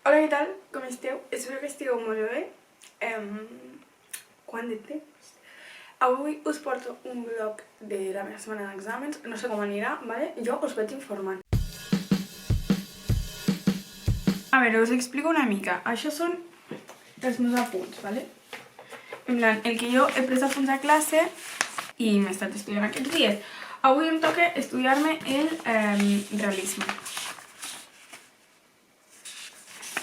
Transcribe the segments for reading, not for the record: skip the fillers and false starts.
Hola, què tal? Com esteu? Espero que estigueu molt bé. Quant de temps? Avui us porto un vlog de la meva setmana d'exàmens. No sé com anirà, vale? Jo us vaig informant. A veure, us explico una mica. Això són els meus apunts, vale? En plan, el que jo he pres apunts a classe i m'he estat estudiant aquests dies. Avui em toca estudiar-me el realisme.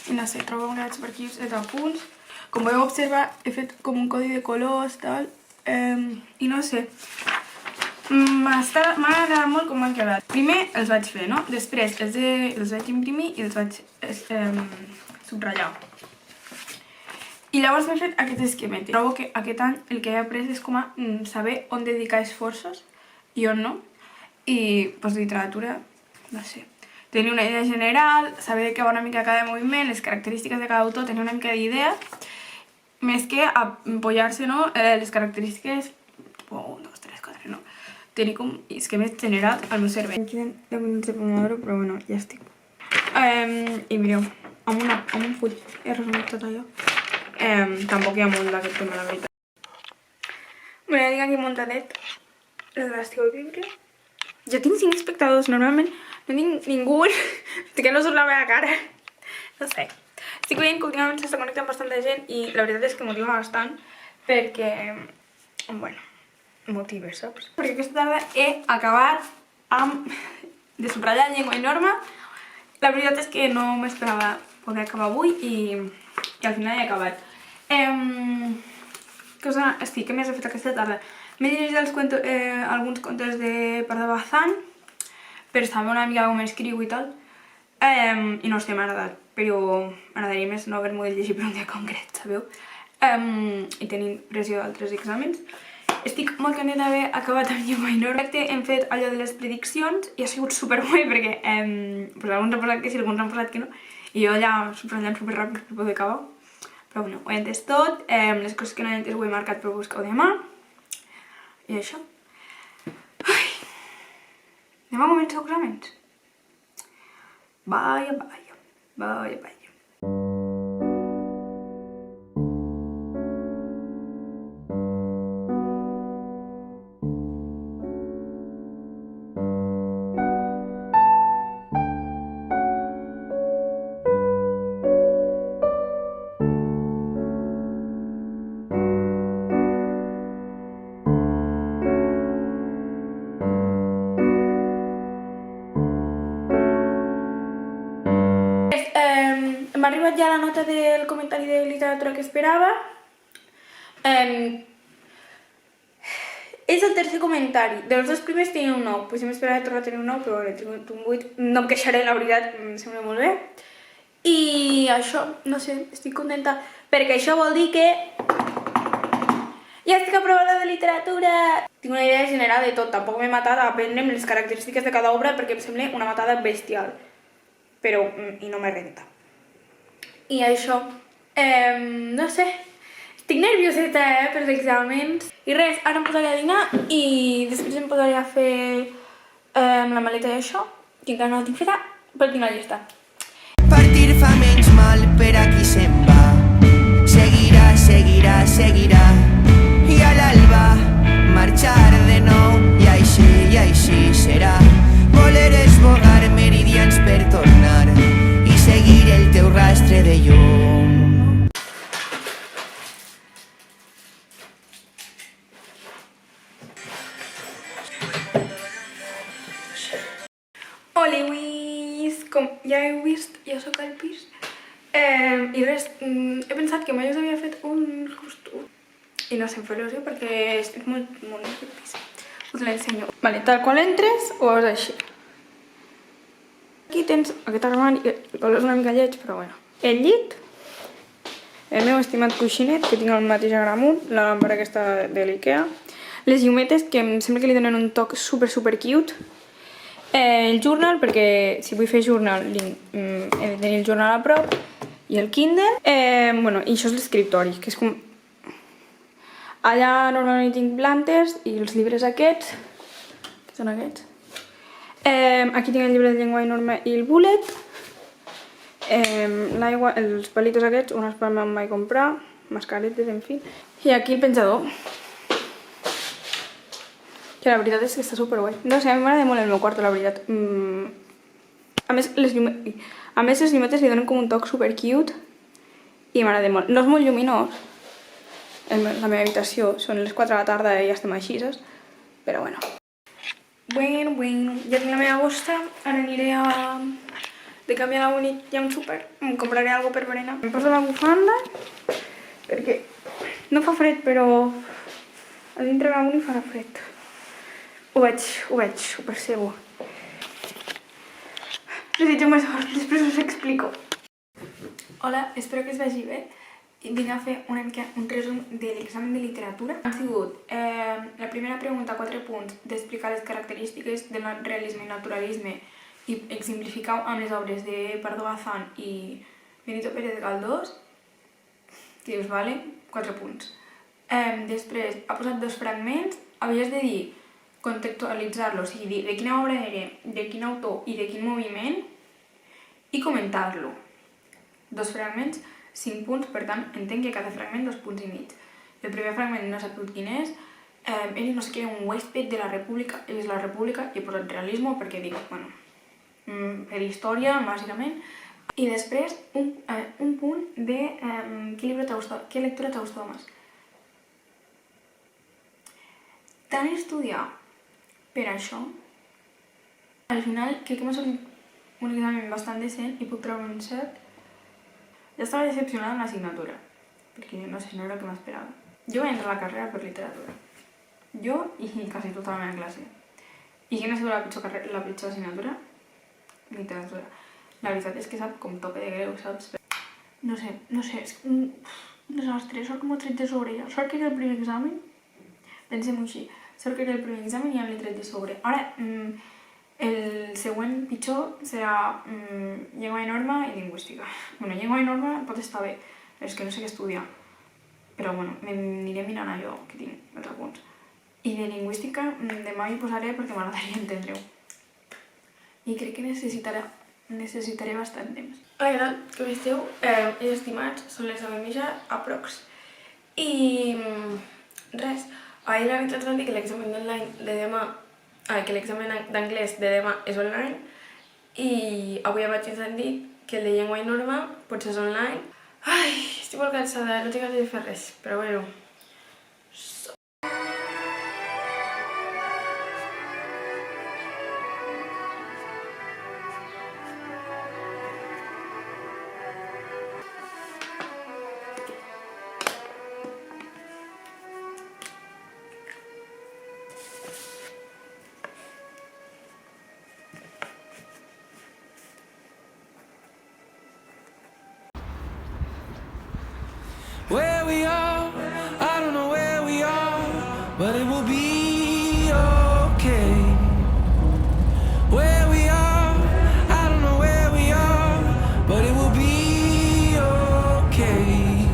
I no sé, trobo un gaig per aquí els apunts. Com podeu observar, he fet com un codi de colors, tal, i no sé. M'ha agradat molt com m'han quedat. Primer els vaig fer, no? Després els vaig imprimir i els vaig subratllar. I llavors m'he fet aquest esquemàtic. Trobo que aquest any el que he après és com a saber on dedicar esforços i on no. I, doncs, literatura, no sé. Tenir una idea general, saber de què va una mica cada moviment, les característiques de cada autor, tenir una mica d'idea, més que apoyar-se, no? Les característiques, 1, 2, 3, 4, no? Tenir com esquemes generals al meu cervell. Em queden 10 minuts de pomodoro, però bueno, ja estic. I mireu, amb un full he resumit tot allò. Tampoc hi ha molt d'aquest tema, la veritat. Bé, ja tinc aquí muntadet el Bastio Bíblia. Jo tinc 5 espectadors, normalment no tinc ningú, que no surt la meva cara. No sé. Estic veient que últimament s'està connectant bastanta gent i la veritat és que motiva bastant perquè, bueno, motiva, saps? Perquè aquesta tarda he acabat de subratllar llengua i norma. La veritat és que no m'esperava poder acabar avui i al final he acabat. Què més he fet aquesta tarda? M'he llegit alguns contes de Pardo Bazán per saber una mica com escriu i tal. I no sé, m'ha agradat, però m'agradaria més no haver-m'ho de llegir per un dia concret, sabeu? I tenint pressió d'altres exàmens. Estic molt contenta d'haver acabat amb llengua i norma. Hem fet allò de les prediccions i ha sigut superguai perquè alguns han posat que sí, alguns han posat que no, i jo allà subratllant superràpid per poder acabar. Però bueno, ho he entès tot, les coses que no he entès ho he marcat per buscar-ho demà. I això. Demà començo exàmens. Vaya. M'ha arribat ja la nota del comentari de literatura que esperava. És el tercer comentari. Dels dos primers tenia un 9. Pues jo m'esperava tornar a tenir un 9, però he tingut un 8. No em queixaré, la veritat, em sembla molt bé. I això, no sé, estic contenta, perquè això vol dir que ja estic aprovada de literatura. Tinc una idea general de tot, tampoc m'he matat a aprendre'm les característiques de cada obra perquè em sembla una matada bestial. Però, i no me renta. I això, no sé, estic nervioseta per els exàmens. I res, ara em posaré a dinar i després em posaré a fer la maleta i això, que encara no la tinc feta, però tinc la llista. Partir fa menys mal per a qui se'n va. Seguirà. I a l'alba marxar de nou i així serà. Voler esbogar meridians per tornar i seguir el teu rastre de llum. Hola, Luis! Com ja heu vist, ja soc al pis. I res, he pensat que mai us havia fet un costum. I no sé, em fa il·lusió perquè estic molt nerviós. Us l'ensenyo. Vale, tal qual entres, ho veus així. Aquí tens aquest armari, el color és una mica lleig, però bueno. El llit, el meu estimat coixinet, que tinc el mateix agramunt, la làmpara aquesta de l'Ikea, les llumetes, que em sembla que li donen un toc super cute, el journal, perquè si vull fer journal he de tenir el journal a prop, i el Kindle, bueno, i això és l'escriptori, que és com... Allà normalment tinc plantes i els llibres aquests, que són aquests. Aquí tinc el llibre de llengua i norma i el bullet. L'aigua, els palitos aquests, unes per me'n vaig comprar, mascaretes, en fi. I aquí el penjador. Que la veritat és que està superguai. No sé, a mi m'agrada molt el meu quarto, la veritat. A més, les llumetes li donen com un toc super cute i m'agrada molt. No és molt lluminós, la meva habitació, són les 4 de la tarda i ja estem així, saps? Però bueno. Bueno, ja tinc la meva bossa, ara aniré de canviar la uni i a un súper, em compraré alguna per berenar. Em poso la bufanda, perquè no fa fred, però a dintre la uni farà fred. Ho veig, ho percebo. Desitjo més sort, després us explico. Hola, espero que es vagi bé. Vinc a fer una mica un resum de l'examen de literatura. Han sigut la primera pregunta, 4 punts, d'explicar les característiques del realisme i naturalisme i exemplificar amb les obres de Pardo Bazán i Benito Pérez Galdós. Dius, vale? 4 punts. Després ha posat 2 fragments, havies de dir, contextualitzar-lo, o sigui, dir de quina obra era, de quin autor i de quin moviment i comentar-lo. 2 fragments, 5 punts, per tant, entenc que cada fragment 2 punts i mig. El primer fragment no sé quin és, ell no sé què, un huésped de la República, és la República, i he posat realisme perquè dic, bueno, per història, bàsicament, i després un punt de qué lectura te gustó más. Tant estudiar per això, al final crec que m'ha sortit un examen bastant decent i puc treure un 7. Ja estava decepcionada amb l'assignatura, perquè no sé, no era el que m'esperava. Jo vaig entrar a la carrera per literatura. Jo i quasi tota la meva classe. I quina ha sigut la pitjor assignatura? Literatura. La veritat és que sap com tope de greu, saps? No sé, és un desastre, sort com ho tret de sobre ja. Sort que era el primer examen, pensem-ho així, sort que era el primer examen i ja l'he tret de sobre. Ara, el següent pitjor serà llengua i norma i lingüística. Bueno, llengua i norma pot estar bé, és que no sé què estudiar. Però bueno, m'aniré mirant allò que tinc, els apunts. I de lingüística demà hi posaré perquè m'agradaria entendre-ho. I crec que necessitaré bastant temps. Hola, què tal? Com esteu? Estimats, són les 9:30 aprox. I res, ahir la veritat ens van dir que l'examen online de demà, que l'examen d'anglès de demà és online i avui em vaig dir que el de llengua i norma potser és online. Ai, estic molt cansada, no tinc ganes de fer res, però bueno. Where we are, I don't know where we are, but it will be okay. Where we are, I don't know where we are, but it will be okay.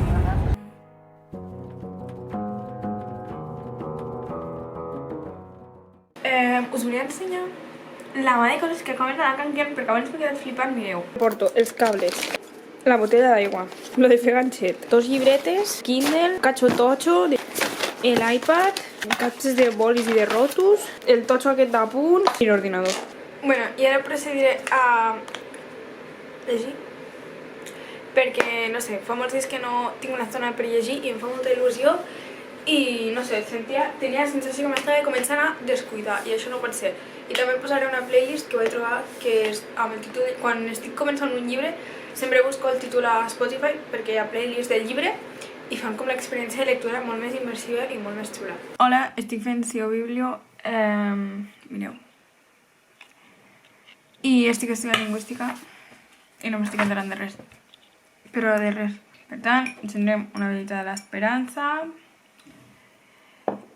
Us volia ensenyar la mà de coses que acaben d'anar canviant perquè abans m'he quedat flipant, mireu. Porto els cables, la botella d'aigua, lo de fer ganxet, 2 llibretes, Kindle, cacho totxo, l'iPad, catxes de bolis i de rotus, el totxo aquest d'apunt i l'ordinador. Bueno, i ara procediré a llegir, perquè, no sé, fa molts dies que no tinc una estona per llegir i em fa molta il·lusió i, no sé, tenia la sensació que m'estava començant a descuidar i això no pot ser. I també posaré una playlist que vaig trobar que és amb el títol, quan estic començant un llibre, sempre busco el títol a Spotify perquè hi ha playlist del llibre i fan com l'experiència de lectura molt més immersiva i molt més xula. Hola, estic fent SEO Biblio, mireu. I estic estudiant lingüística i no m'estic enterant de res. Però de res. Per tant, encendrem una velita de l'esperança.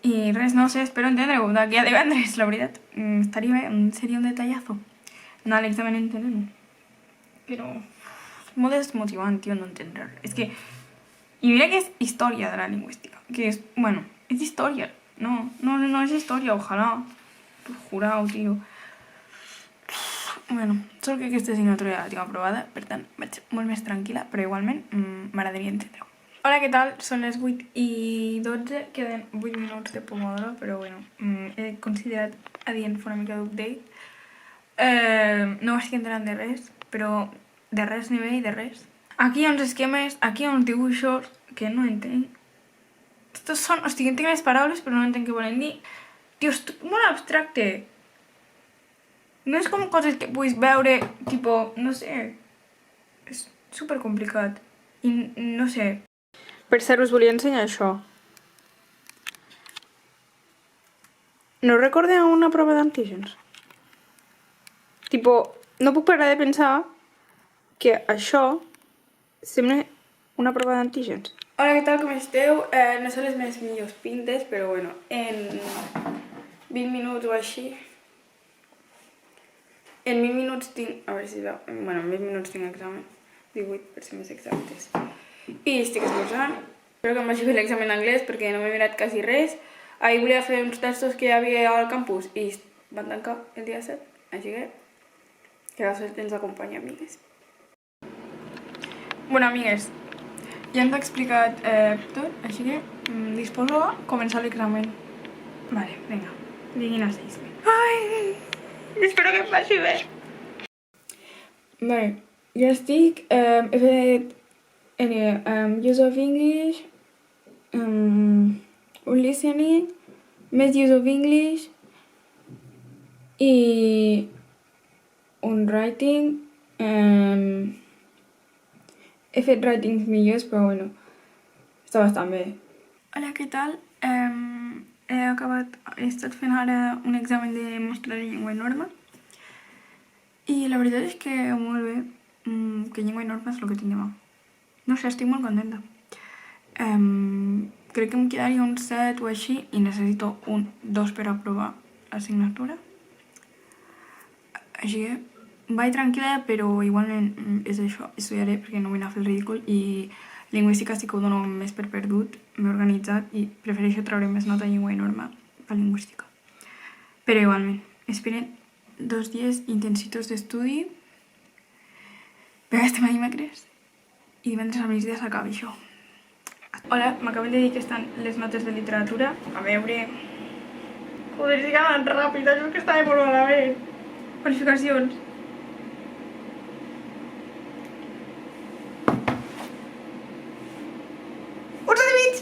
I res, no sé, espero entendre-ho d'aquí a divendres, la veritat. Estaria bé, seria un detallazo. Anar a l'examen entenent-ho. Però és molt desmotivant, tio, no entendre. És que... I mira que és història de la lingüística. Que és, bueno, és història. No és història, ojalà. Jurau, tio. Bueno, sort que aquesta assignatura ja la tinc aprovada, per tant vaig molt més tranquil·la, però igualment m'agradaria entendre-ho. Hola, què tal? Són les 8:12, queden 8 minuts de Pomodoro, però bueno, he considerat adient fer una mica d'update. No m'estic enterant de res, però de res nivell, de res. Aquí hi ha uns esquemes, aquí hi ha uns dibuixos que no entenc. Estos són, o sigui, entenc les paraules, però no entenc què volen dir. Tio, és molt abstracte. No és com coses que puguis veure, tipo, no sé. És supercomplicat. I no sé. Per cert, us volia ensenyar això. No recordeu una prova d'antígens? Tipo, no puc parar de pensar que això sembla una prova d'antígens. Hola, què tal, com esteu? No són les meves millors pintes, però bueno, en 20 minuts o així... En 20 minuts tinc... A veure si veu... Bueno, en 20 minuts tinc examen. 18, per ser més exactes. I estic esmorzant. Espero que em vagi fer l'examen d'anglès perquè no m'he mirat quasi res. Ahir volia fer uns testos que hi havia al campus i van tancar el dia 7, així que la sort ens acompanya, amigues. Bueno, amigues, ja ens ha explicat tot, així que disposo a començar l'examen. Vale, vinga, vinguin a 6. Ai, espero que em vagi bé. Vale, ja estic, he fet use of English, un listening, més use of English i un writing. He fet writings millors, però bueno, està bastant bé. Hola, què tal? He estat fent ara un examen de mostra de llengua i norma i la veritat és que molt bé, que llengua i norma és el que tinc demà. No sé, estic molt contenta. Crec que em quedaria un 7 o així i necessito un 2 per aprovar l'assignatura. Així que vaig tranquil·la, però igualment és això, estudiaré perquè no vull anar a fer el ridícul i lingüística sí que ho dono més per perdut, m'he organitzat i prefereixo treure més nota a llengua i norma que a lingüística. Però igualment, esperen 2 dies intensitos d'estudi, però estem a dimecres i divendres al migdia s'acaba això. Hola, m'acaben de dir que estan les notes de literatura. A veure... Joder, si que ha anat ràpid, això és que estava molt malament. Qualificacions. Un 7 i mig!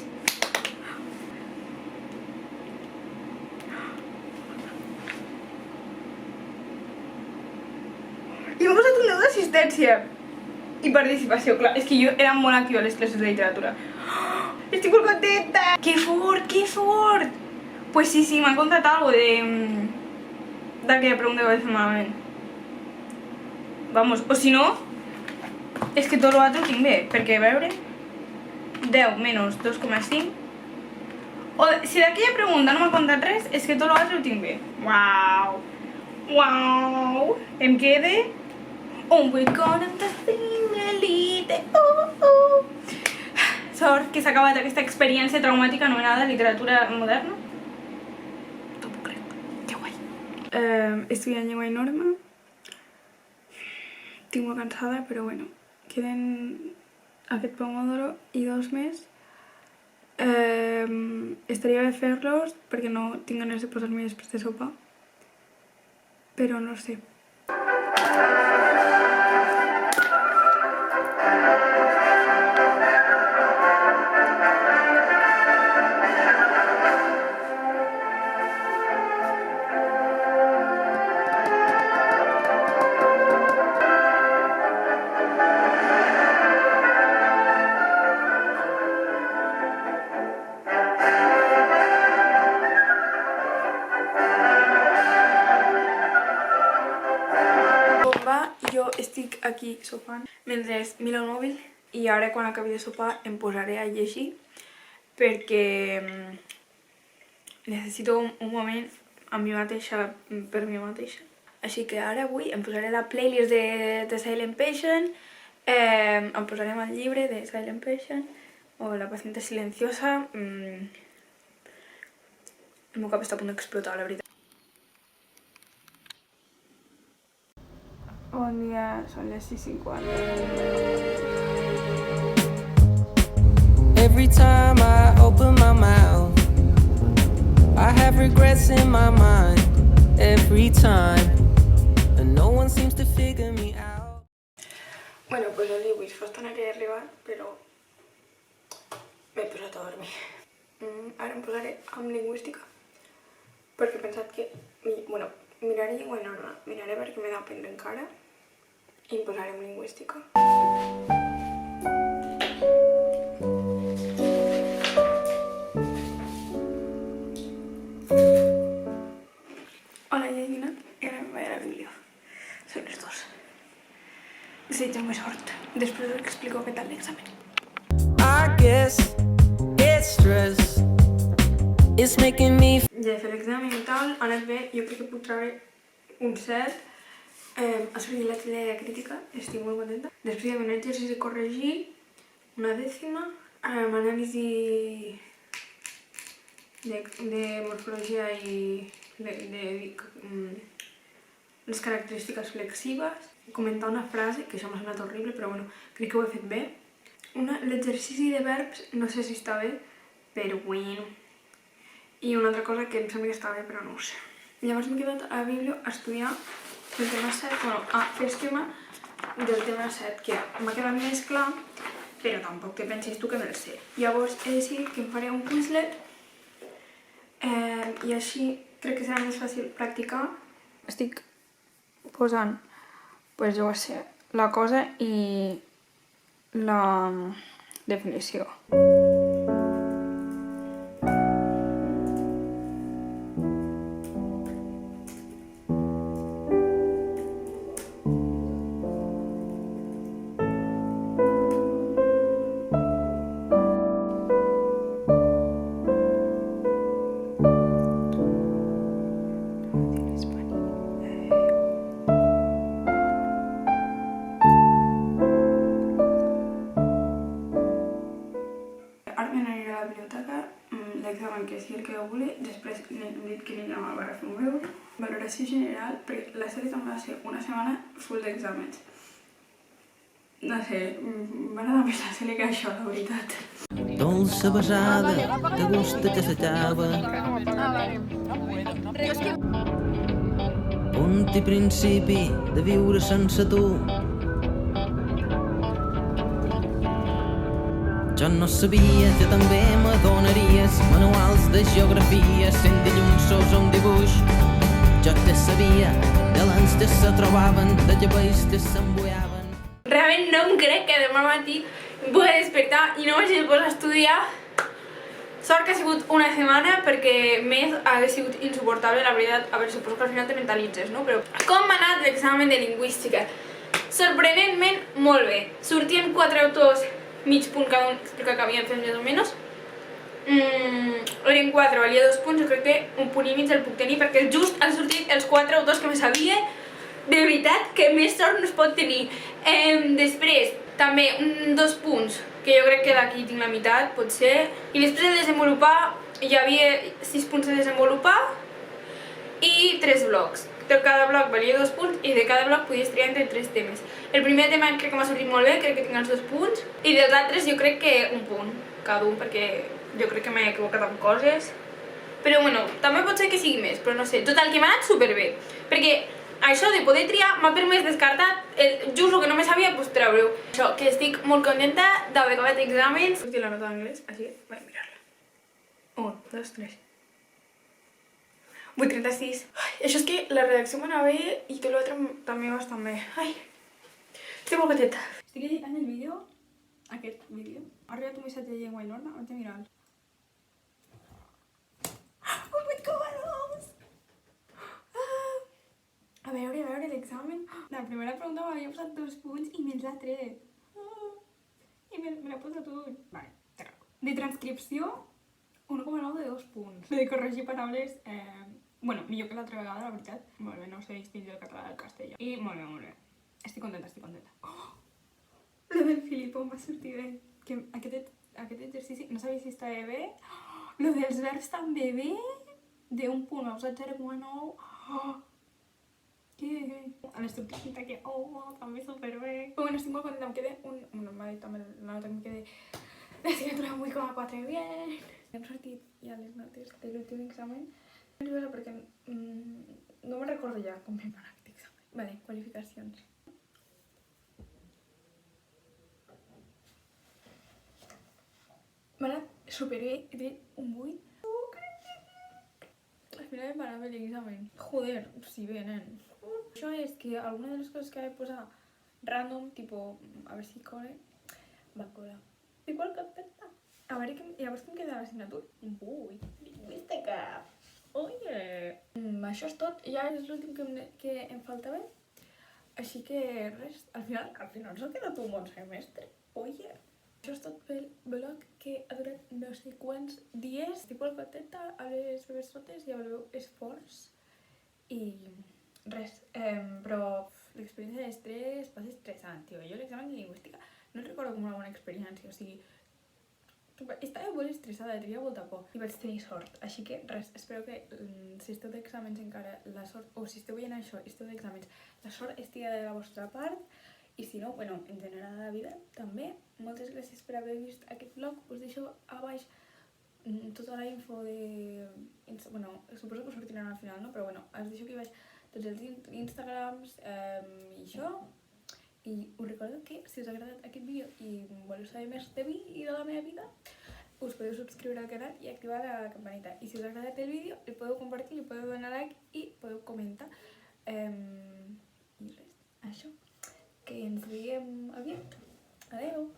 I m'ha posat un 10 d'assistència. I participació, clar, és que jo era molt activa a les classes de literatura. Estic molt contenta! Que fort, que fort! Pues sí, m'han contat algo d'aquella pregunta que vaig fer malament. Vamos, o si no, és que tot l'altre ho tinc bé, perquè, a veure, 10 menys 2,5. O si d'aquella pregunta no m'ha contat res, és que tot l'altre ho tinc bé. Uau! Uau! Em quede... Un boicot amb elite. Sort que s'ha acabat aquesta experiència traumàtica anomenada literatura moderna. T'ho puc creure. Que guai. Estudiant llengua i norma. Estic molt cansada, però bueno. Queden aquest Pomodoro i 2 més. Estaria bé fer-los perquè no tinc ganes de posar-me després de sopar. Però no sé. Jo estic aquí sopant mentre miro el mòbil i ara quan acabi de sopar em posaré a llegir perquè necessito un moment amb mi mateixa, per mi mateixa. Així que ara avui em posaré la playlist de Silent Patient, em posarem el llibre de Silent Patient o La paciente silenciosa. El meu cap està a punt d'explotar, la veritat. Bon dia, són les 6:50. Every time I open my mouth, I have regrets in my mind. Every time, and no one seems to figure me out. Bueno, pues el dibuix fa estona que he arribat, però m'he posat a dormir. Ara em posaré amb lingüística, perquè he pensat que... Bueno, miraré llengua i norma, miraré perquè m'he d'aprendre encara, i em posaré amb lingüística. Hola, ja he dinat i ara em vaig a la biblioteca. Són les 2. Desitja'm sort. Després us explico què tal l'examen. I guess it's stress. It's making me. Ja he fet l'examen i tal, ha anat bé, jo crec que puc treure un 7. Ha sortit la tele crítica, estic molt contenta. Després hi ha un exercici de corregir, una dècima, anàlisi de morfologia i les característiques flexives, comentar una frase, que això m'ha sonat horrible, però bueno, crec que ho he fet bé. L'exercici de verbs, no sé si està bé, però bueno. I una altra cosa que em sembla que està bé, però no ho sé. Llavors m'he quedat a la biblio a estudiar el tema 7, bueno, a fer esquema del tema 7, que m'ha quedat més clar, però tampoc te pensis tu que me'l sé. Llavors he decidit que em faré un Quizlet i així crec que serà més fàcil practicar. Estic posant, pues jo què sé, la cosa i la definició. L'examen que sí el que jo volia, després hem dit que anirem al bar a fer un beure. Valoració general, perquè la sèrie també va ser una setmana full d'exàmens. No sé, m'agrada més la sèrie que això, la veritat. Dolça besada, de gust que s'acaba. Punt i principi de viure sense tu. Jo no sabia que també m'adonaries manuals de geografia sent dilluns un dibuix. Jo te sabia de l'ans que se trobaven, de llavells que s'embuiaven. Realment no em crec que demà matí em pugui despertar i no m'hagi de posar a estudiar. Sort que ha sigut una setmana perquè més hauria sigut insuportable, la veritat. A veure, suposo que al final te mentalitzes, no? Però com m'ha anat l'examen de lingüística? Sorprenentment molt bé. Sortien 4 autors, mig punt cada un, explica que havien fet més o menys. Eren 4, valia 2 punts, jo crec que un punt i mig el puc tenir perquè just han sortit els 4 autors que me sabia. De veritat que més sort no es pot tenir. Després, també 2 punts, que jo crec que d'aquí tinc la meitat, potser. I després de desenvolupar, hi havia 6 punts de desenvolupar i 3 blocs. De cada bloc valia 2 punts i de cada bloc podies triar entre 3 temes. El primer tema crec que m'ha sortit molt bé, crec que tinc els 2 punts. I dels altres jo crec que un punt, cada un, perquè jo crec que m'he equivocat amb coses. Però bueno, també pot ser que sigui més, però no sé. Total, que m'ha anat superbé. Perquè això de poder triar m'ha permès descartar just el que no me sabia, doncs treure-ho. Això, que estic molt contenta d'haver acabat exàmens. Sortir la nota d'anglès, així que vaig a mirar-la. 1, 2, 3. 8,36. Això és que la redacció m'anava bé i tot l'altre també bastant bé. Ai, estic molt contenta. Estic editant el vídeo, aquest vídeo. Ha arribat un missatge de llengua i norma, vaig a mirar-lo. Un 8,2! A veure, l'examen. La primera pregunta m'havia posat 2 punts i me'ls ha tret. I me l'ha posat un. Vale, de transcripció, 1,9 de 2 punts. De corregir paraules, bueno, millor que l'altra vegada, la veritat. Molt bé, no sé distingir el català del castellà. I molt bé. Estic contenta. Oh! Lo del Filippo em va sortir bé. Que aquest exercici, no sabia si estava bé. Lo dels verbs també bé. De un punt m'ha posat 0,9. En estructura que, també superbé. Però bueno, estic molt contenta, em quedé m'ha dit també la nota que em quedé de assignatura 8,4 bien. Hem sortit ja les notes de l'últim examen. Perquè no me'n recordo ja com vam anar aquest examen. Vale, qualificacions. M'ha anat superbé, he tret un 8. Al final em va anar bé l'examen. Joder, si bé, nen. Això és que alguna de les coses que vaig posar random, tipo, a veure si cola, va colar. Estic molt contenta. A veure, llavors com queda l'assignatura? Ui, lingüística. Oye! Això és tot, ja és l'últim que em faltava. Així que res, al final s'ha quedat un bon semestre. Oye! Això és tot pel vlog que ha durat no sé quants dies. Estic molt contenta a les meves notes, ja veureu esforç. I res, però l'experiència d'estrès va ser estressant, tio. Jo l'examen de lingüística no el recordo com una bona experiència, o sigui, estava molt estressada, tenia molta por i vaig tenir sort, així que res, espero que si esteu d'exàmens encara la sort, o si esteu veient això i esteu d'exàmens, la sort estigui de la vostra part, i si no, bueno, en general a la vida també. Moltes gràcies per haver vist aquest vlog, us deixo a baix tota la info de... bueno, suposo que us sortiran al final, no? Però bueno, us deixo aquí baix tots els Instagrams i això. I us recordo que si us ha agradat aquest vídeo i voleu saber més de mi i de la meva vida, us podeu subscriure al canal i activar la campanita. I si us ha agradat el vídeo, el podeu compartir, li podeu donar like i podeu comentar. I res, això. Que ens veiem aviat. Adeu!